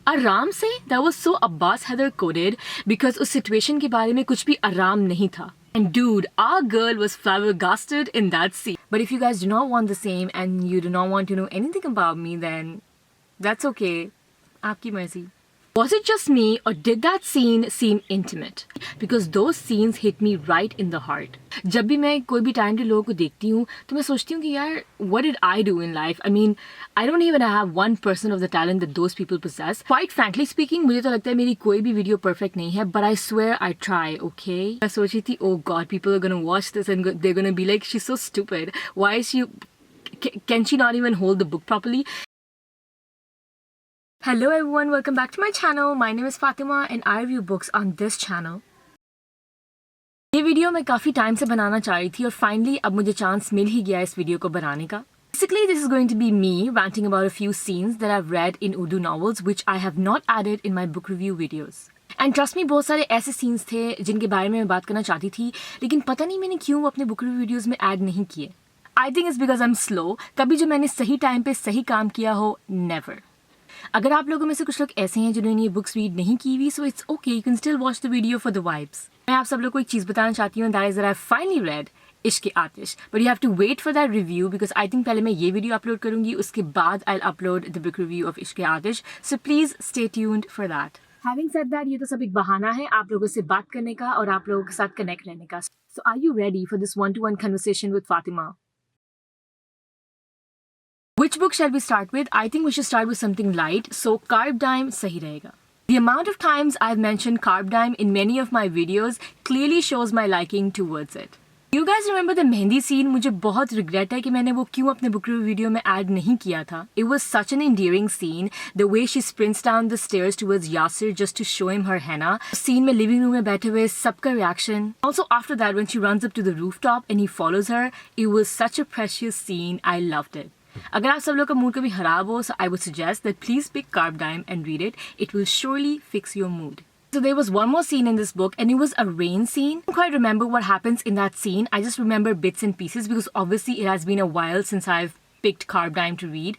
आराम से? That was so Abbas Heather coded because उस situation के बारे में कुछ भी आराम नहीं था. And dude, our girl was flabbergasted in that scene. But if you guys do not want the same and you do not want to know anything about me, then that's okay. आपकी मर्जी. Was it just me or did that scene seem intimate? Because those scenes hit me right in the heart. जब भी मैं कोई भी talented लोगों को देखती हूँ तो मैं सोचती हूँ कि यार what did I do in life? I mean, I don't even have 1% of the talent that those people possess. Quite frankly speaking, मुझे तो लगता है मेरी कोई भी video perfect नहीं है, but I swear I try, okay? मैं सोच रही थी, oh God, people are gonna watch this and they're gonna be like, she's so stupid. Why is she? Can she not even hold the book properly? Hello everyone, welcome back to my channel. My name is Fatima and I review books on this channel. ये video मैं काफ़ी time से बनाना चाह रही थी और finally अब मुझे चांस मिल ही गया इस वीडियो को बनाने का. Basically, this is going to be me ranting about a few scenes that I've read in Urdu novels which I have not added in my book review videos. And trust me, बहुत सारे ऐसे scenes थे जिनके बारे में मैं बात करना चाहती थी लेकिन पता नहीं मैंने क्यों अपने book review videos में add नहीं किए. I think it's because I'm slow. कभी जो मैंने सही टाइम पे सही काम किया हो, never. अगर आप लोगों में से कुछ लोग ऐसे हैं जिन्होंने ये बुक्स रीड नहीं की हुई, so it's okay, you can still watch the video for the vibes. मैं आप सब लोग को एक चीज़ बताना चाहती हूँ, that is that I finally read Ishq Aatish, but you have to wait for that review because I think पहले मैं ये वीडियो अपलोड करूँगी, उसके बाद I upload the book review of Ishq Aatish, so please stay tuned for that. Having said that, ये तो सब एक बहाना है आप लोगों से बात करने का और आप लोगों के साथ कनेक्ट रहने का. So are you ready for this 1-to-1 conversation with Fatima? Which book shall we start with? I think we should start with something light, so Carb Dime सही रहेगा. The amount of times I've mentioned Carb Dime in many of my videos clearly shows my liking towards it. You guys remember the mehndi scene? मुझे बहुत regret है कि मैंने वो क्यों अपने book review video में add नहीं किया था. It was such an endearing scene. The way she sprints down the stairs towards Yasir just to show him her henna. Scene में living room में बैठे हुए सबका reaction. Also after that when she runs up to the rooftop and he follows her, it was such a precious scene. I loved it. अगर आप सब लोग का मूड कभी खराब हो, so I would suggest that please pick Carb Dime and read it. It will surely fix your mood. So there was one more scene in this book and it was a rain scene. I don't quite remember what happens in that scene. I just remember bits and pieces because obviously it has been a while since I've picked Carb Dime to read.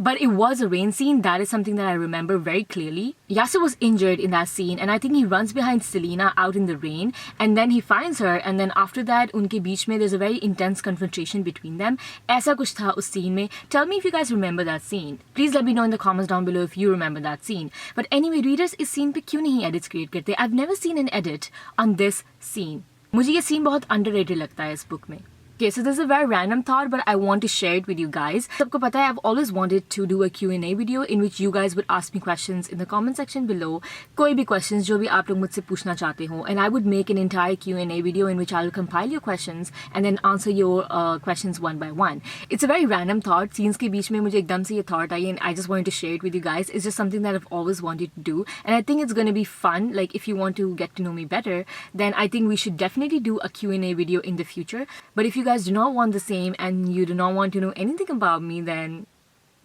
But it was a rain scene. That is something that I remember very clearly. Yasir was injured in that scene and I think he runs behind Selena out in the rain and then he finds her and then after that उनके बीच में there's a very intense confrontation between them. ऐसा कुछ था उस scene में. Tell me if you guys remember that scene. Please let me know in the comments down below if you remember that scene. But anyway, readers, इस scene पे क्यों नहीं edits create करते? I've never seen an edit on this scene. मुझे ये scene बहुत underrated लगता है इस book में. Okay, so this is a very random thought, but I want to share it with you guys. सबको पता है, I've always wanted to do a Q&A video in which you guys would ask me questions in the comment section below. कोई भी questions जो भी आप लोग मुझसे पूछना चाहते हो, and I would make an entire Q&A video in which I'll compile your questions and then answer your questions one by one. It's a very random thought. Scenes के बीच में मुझे एकदम से ये thought I and I just wanted to share it with you guys. It's just something that I've always wanted to do, and I think it's going to be fun. Like if you want to get to know me better, then I think we should definitely do a Q&A video in the future. But if you guys do not want the same and you do not want to know anything about me, then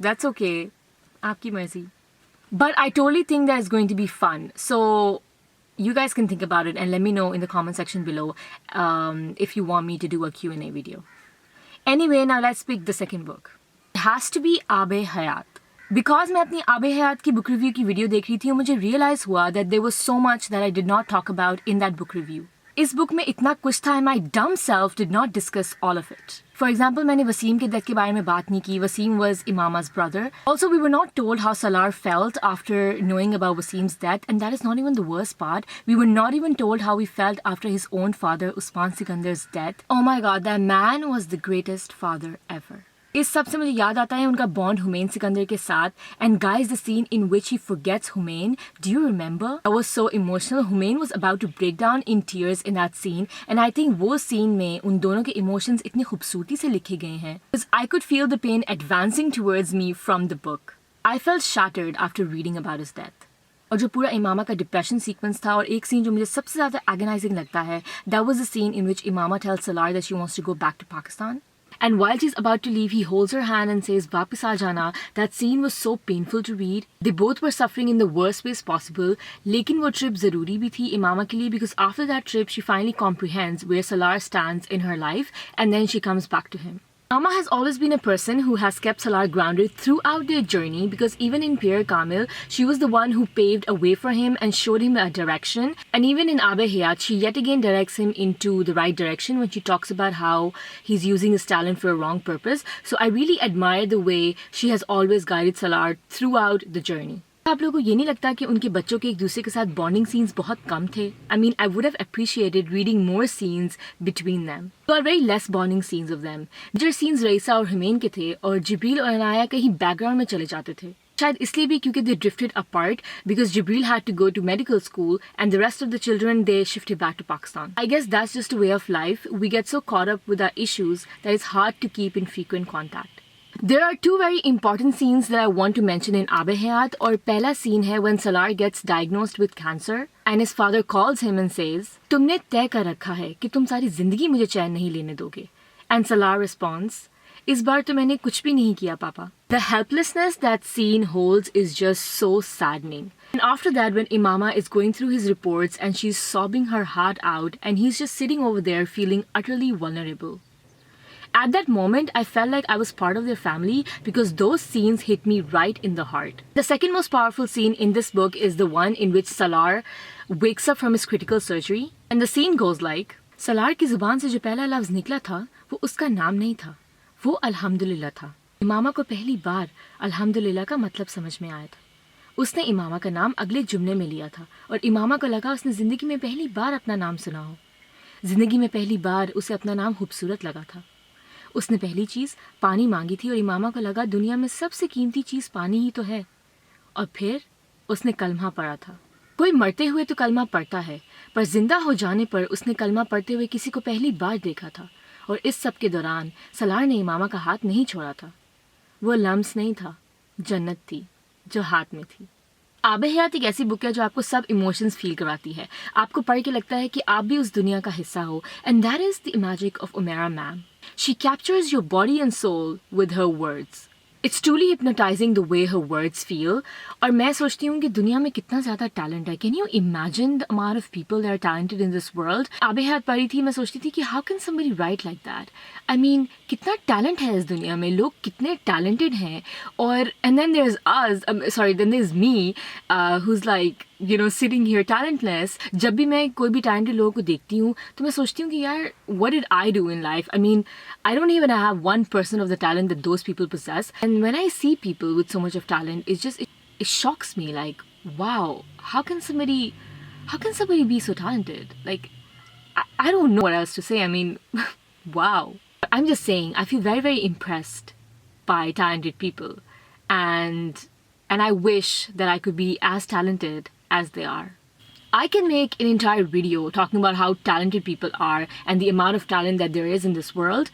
that's okay. Aapki marzi. But I totally think that it's going to be fun. So you guys can think about it and let me know in the comment section below if you want me to do a Q&A video. Anyway, now let's pick the second book. It has to be Aabe Hayat. Because मैं अपनी Aabe Hayat की book review की video देख रही थी और मुझे realize हुआ that there was so much that I did not talk about in that book review. इस बुक में इतना कुछ था and my dumb self did not discuss all of it. For example, मैंने वसीम के डेथ के बारे में बात नहीं की. Wasim was Imama's brother. Also, we were not told how Salar felt after knowing about Wasim's death, and that is not even the worst part. We were not even told how he felt after his own father, Usman Sikandar's death. Oh my god, that man was the greatest father ever. इस सब से मुझे याद आता है उनका bond human Sikandar के साथ. And guys, the scene in which he forgets Humain, do you remember? I was so emotional. Humain was about to break down in tears in that scene and I think वो सीन में उन दोनों के emotions इतनी खूबसूरती से लिखे गए हैं. I could feel the pain advancing towards me from the book. I felt shattered after reading about his death. और जो पूरा इमामा का डिप्रेशन सीक्वेंस था, और एक सीन जो मुझे सबसे ज़्यादा एगनाइजिंग लगता है, that was the scene in which Imama tells Salar that she wants to go back to Pakistan. And while she's about to leave, he holds her hand and says, "Wapis aa jana." That scene was so painful to read. They both were suffering in the worst ways possible. लेकिन वो trip ज़रूरी भी थी इमामा के लिए, because after that trip, she finally comprehends where Salar stands in her life, and then she comes back to him. Mama has always been a person who has kept Salar grounded throughout their journey because even in Pierre Kamil, she was the one who paved a way for him and showed him a direction. And even in Abe Hayat, she yet again directs him into the right direction when she talks about how he's using his talent for a wrong purpose. So I really admire the way she has always guided Salar throughout the journey. आप लोगों को ये नहीं लगता कि उनके बच्चों के एक दूसरे के साथ बॉन्डिंग सीन्स बहुत कम थे? I mean, I would have appreciated reading more scenes between them. There are very less bonding scenes of them. Major scenes Raisa और हुमैन के थे और जिब्रील और अनाया कहीं बैकग्राउंड में चले जाते थे. शायद इसलिए भी क्योंकि they drifted apart because Jibril had to go to medical school and the rest of the children they shifted back to Pakistan. I guess that's just a way of life. We get so caught up with our issues that it's hard to keep in frequent contact. There are two very important scenes that I want to mention in Abe Hayat. और पहला scene है when Salar gets diagnosed with cancer and his father calls him and says, तुमने तय कर रखा है कि तुम सारी जिंदगी मुझे चैन नहीं लेने दोगे. And Salar responds, इस बार तो मैंने कुछ भी नहीं किया पापा. The helplessness that scene holds is just so saddening. And after that, when Imama is going through his reports and she's sobbing her heart out and he's just sitting over there feeling utterly vulnerable. At that moment, I felt like I was part of their family because those scenes hit me right in the heart. The second most powerful scene in this book is the one in which Salar wakes up from his critical surgery. And the scene goes like, Salar की जुबान से जो पहला लफ्ज़ निकला था, वो उसका नाम नहीं था. वो अल्हम्दुलिल्लाह था. इमामा को पहली बार अल्हम्दुलिल्लाह का मतलब समझ में आया था. उसने इमामा का नाम अगले जुमले में लिया था और इमामा को लगा उसने ज़िंदगी में पहली बार अपना नाम सुना हो. ज़िंदगी में पहली बार उसे अपना नाम खूबसूरत लगा था. उसने पहली चीज़ पानी मांगी थी और इमामा को लगा दुनिया में सबसे कीमती चीज़ पानी ही तो है. और फिर उसने कलमा पढ़ा था. कोई मरते हुए तो कलमा पढ़ता है, पर जिंदा हो जाने पर उसने कलमा पढ़ते हुए किसी को पहली बार देखा था. और इस सब के दौरान सलार ने इमामा का हाथ नहीं छोड़ा था. वो लम्स नहीं था, जन्नत थी जो हाथ में थी. आबे हयात एक ऐसी बुक है जो आपको सब इमोशंस फील करवाती है. आपको पढ़ के लगता है कि आप भी उस दुनिया का हिस्सा हो. And that is the magic of Umera ma'am. She captures your body and soul with her words. It's truly hypnotizing the way her words feel. और मैं सोचती हूँ कि दुनिया में कितना ज़्यादा टैलेंट है. Can you imagine the amount of people that are talented in this world? आबे हयात पढ़ी थी, मैं सोचती थी कि how can somebody write like that? I mean, कितना टैलेंट है इस दुनिया में, लोग कितने टैलेंटेड हैं. और and then there's us, then there's me, who's like, you know, sitting here talentless. जब भी मैं कोई भी talented लोगों को देखती हूँ तो मैं सोचती हूँ कि यार what did I do in life? I mean, I don't even have 1% of the talent that those people possess. And when I see people with so much of talent, it shocks me. Like, wow, how can somebody be so talented? Like, I don't know what else to say. I mean, wow. I'm just saying, I feel very, very impressed by talented people. And I wish that I could be as talented as they are. I can make an entire video talking about how talented people are and the amount of talent that there is in this world.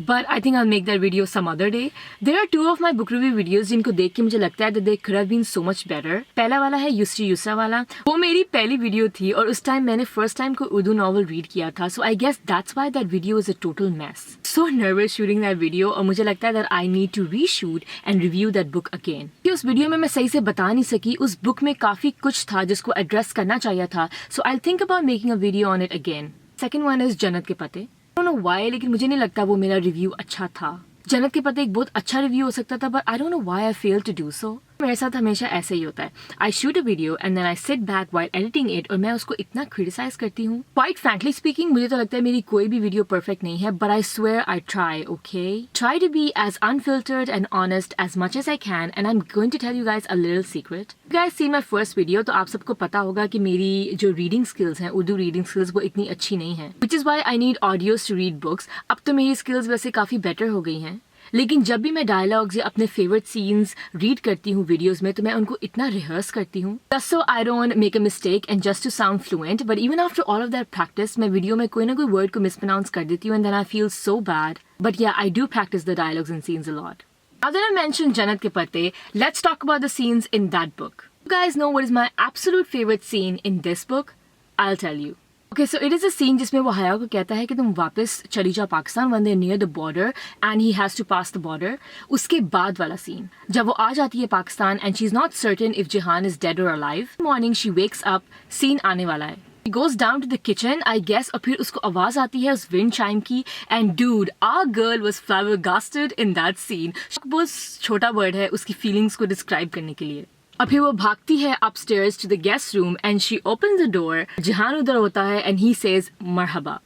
But I think I'll make that video some other day. There are two of my book review videos जिनको देख के मुझे लगता है that they could have been so much better. पहला वाला है युसरी युसरा वाला. वो मेरी पहली वीडियो थी और उस टाइम मैंने फर्स्ट टाइम कोई उर्दू नॉवल रीड किया था. So I guess that's why that video is a total mess. So nervous shooting that video और मुझे लगता है that I need to reshoot and review that book again. कि उस वीडियो में मैं सही से बता नहीं सकी. उस बुक में काफ़ी कुछ था जिसको एड्रेस करना चाहिए था. So I'll think about making a video on it again. Second one is जन्नत के पते. I don't know why, लेकिन मुझे नहीं लगता वो मेरा रिव्यू अच्छा था. जन्नत के पते एक बहुत अच्छा रिव्यू हो सकता था, but I don't know why I failed to do so. मेरे साथ हमेशा ऐसे ही होता है. I shoot a video and then I sit back while editing it और मैं उसको इतना criticize करती हूँ. Quite frankly speaking, मुझे तो लगता है मेरी कोई भी वीडियो perfect नहीं है, but I swear I try, okay? Try to be as unfiltered and honest as much as I can, and I'm going to tell you guys a little secret. If you guys see my first video, तो आप सबको पता होगा कि मेरी जो reading skills हैं, Urdu reading skills वो इतनी अच्छी नहीं हैं. Which is why I need audios to read books. अब तो मेरी skills वैसे काफ़ी better हो गई हैं. लेकिन जब भी मैं डायलॉग्स या अपने फेवरेट सीन्स रीड करती हूँ वीडियोस में तो मैं उनको इतना रिहर्स करती हूँ just so I don't make a mistake and just to sound fluent. But even after all of that practice मैं वीडियो में कोई ना कोई वर्ड को मिसप्रोनाउंस कर देती हूँ and then I feel so bad. But yeah I do practise the dialogues and scenes a lot. Now that I mentioned जन्नत के पते, let's talk about the scenes in that book. You guys know what is my absolute favorite scene in this book? I'll tell you. Okay, so it is a scene जिसमें वो हया को कहता है कि तुम वापस चली जाओ Pakistan when they're near the border and he has to pass the border. उसके बाद वाला scene जब वो आ जाती है Pakistan and she's not certain if Jihan is dead or alive. Morning she wakes up, scene आने वाला है. He goes down to the kitchen, I guess, और फिर उसको आवाज आती है उस wind chime की, and dude, our girl was flabbergasted in that scene. बहुत छोटा word है उसकी feelings को describe करने के लिए. और फिर वो भागती है upstairs to the guest room and she opens the door. जिहान उधर होता है and he says Marhaba.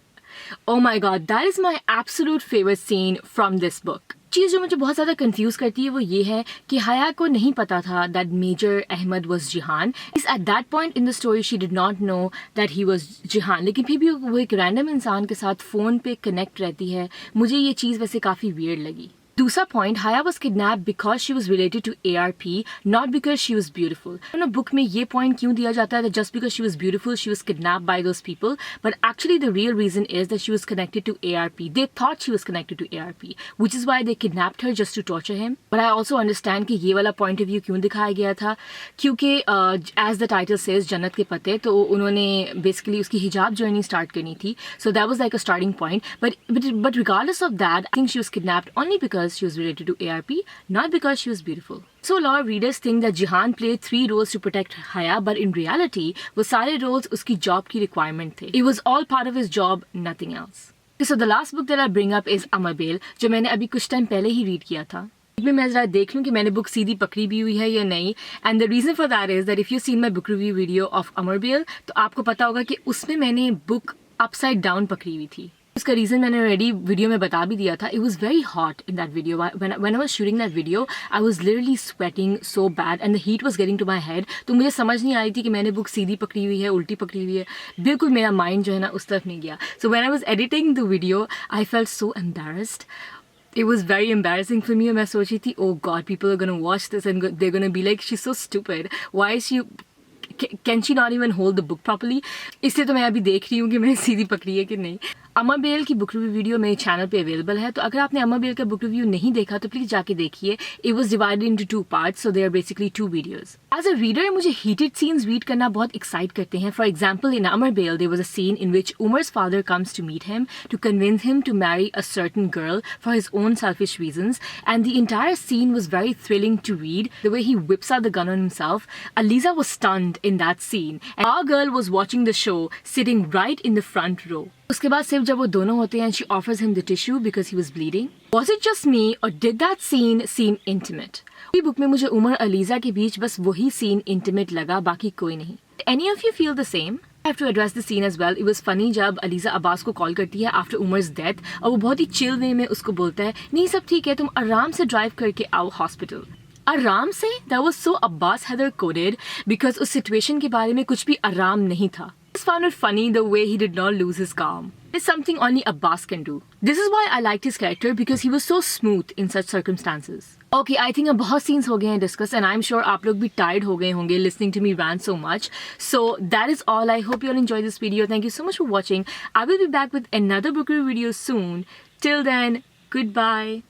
Oh my god, that is my absolute favorite scene from this book. चीज़ जो मुझे बहुत ज़्यादा कंफ्यूज करती है वो ये है कि हया को नहीं पता था that major Ahmad was Jihan. At that point in the story she did not know that he was Jihan, लेकिन फिर भी वो एक रैंडम इंसान के साथ फ़ोन पे कनेक्ट रहती है. मुझे ये चीज़ वैसे काफ़ी वियर्ड लगी. दूसरा point, Haya was kidnapped because she was related to ARP, not because she was beautiful. Book में ये पॉइंट क्यों दिया जाता है just because she was beautiful she was kidnapped by those people, but actually the real reason is that she was connected to ARP. They thought she was connected to ARP, which is why they kidnapped her just to torture him. But I also understand कि ये वाला point of view क्यों दिखाया गया था, क्योंकि as the title says जन्नत के पते, तो उन्होंने बेसिकली उसकी हिजाब जर्नी स्टार्ट करनी थी. So that was like a starting point. But regardless of that, I think she was kidnapped only because she was related to ARP, not because she was beautiful. So a lot of readers think that Jihan played 3 roles to protect Haya, but in reality, वो सारे roles उसकी job की requirement थे. It was all part of his job, nothing else. So the last book that I bring up is Amarbel, जो मैंने अभी कुछ time पहले ही read किया था. मैं ज़रा देख लूँ कि मैंने बुक सीधी पकड़ी भी हुई है या नहीं. And the reason for that is that if you seen my book review video of Amarbel, तो आपको पता होगा कि उसमें मैंने बुक अपसाइड डाउन पकड़ी हुई थी. इसका रीज़न मैंने ऑलरेडी वीडियो में बता भी दिया था. It was very hot in that video. When I was shooting that video I was literally sweating so bad and the heat was getting to my head. तो मुझे समझ नहीं आ रही थी कि मैंने बुक सीधी पकड़ी हुई है उल्टी पकड़ी हुई है. बिल्कुल मेरा माइंड जो है ना उस तरफ नहीं गया. So when I was editing the video I felt so embarrassed. It was very embarrassing for me. मैं सोच रही थी, oh God, people are gonna watch this and they're gonna be like, she's so stupid. Why is she? Can she not even hold the book properly? इसलिए तो मैं अभी देख रही हूँ कि मैंने सीधी पकड़ी है कि नहीं. अमरबेल की बुक रिव्यू वीडियो मेरे चैनल पे अवेलेबल है, तो अगर आपने अमरबेल का बुक रिव्यू नहीं देखा तो प्लीज जाके देखिए. It was divided into 2 parts, so they are basically 2 videos. As a reader मुझे हीटेड सीन्स रीड करना बहुत एक्साइट करते हैं. For example, in Amarbel there was a scene in which Umar's father comes to meet him to convince him to marry a certain girl for his own selfish reasons, and the entire scene was very thrilling to read. The way he whips out the gun on himself. Aliza was stunned in that scene, and our girl was watching the show sitting right in the front row. उसके बाद सिर्फ जब वो दोनों होते हैं, she offers him the tissue because he was bleeding. Was it just me or did that scene seem intimate? पूरी book में मुझे उमर अलीजा के बीच बस वही सीन इंटीमेट लगा, बाकी कोई नहीं. Any of you feel the same? I have to address the scene as well. It was funny जब अलीजा अब्बास को कॉल करती है after उमर्स डेथ, और वो बहुत ही चिल वे में उसको बोलता है, नहीं सब ठीक है, तुम आराम से ड्राइव करके आओ हॉस्पिटल. आराम से? That was so Abbas Heather coded because उस सिचुएशन के बारे में कुछ भी आराम नहीं था. I just found it funny the way he did not lose his calm. It's something only Abbas can do. This is why I liked his character because he was so smooth in such circumstances. Okay, I think अब बहुत scenes हो गए हैं discuss and I'm sure आप लोग भी tired हो गए होंगे listening to me rant so much. So that is all. I hope you all enjoyed this video. Thank you so much for watching. I will be back with another book review video soon. Till then, goodbye.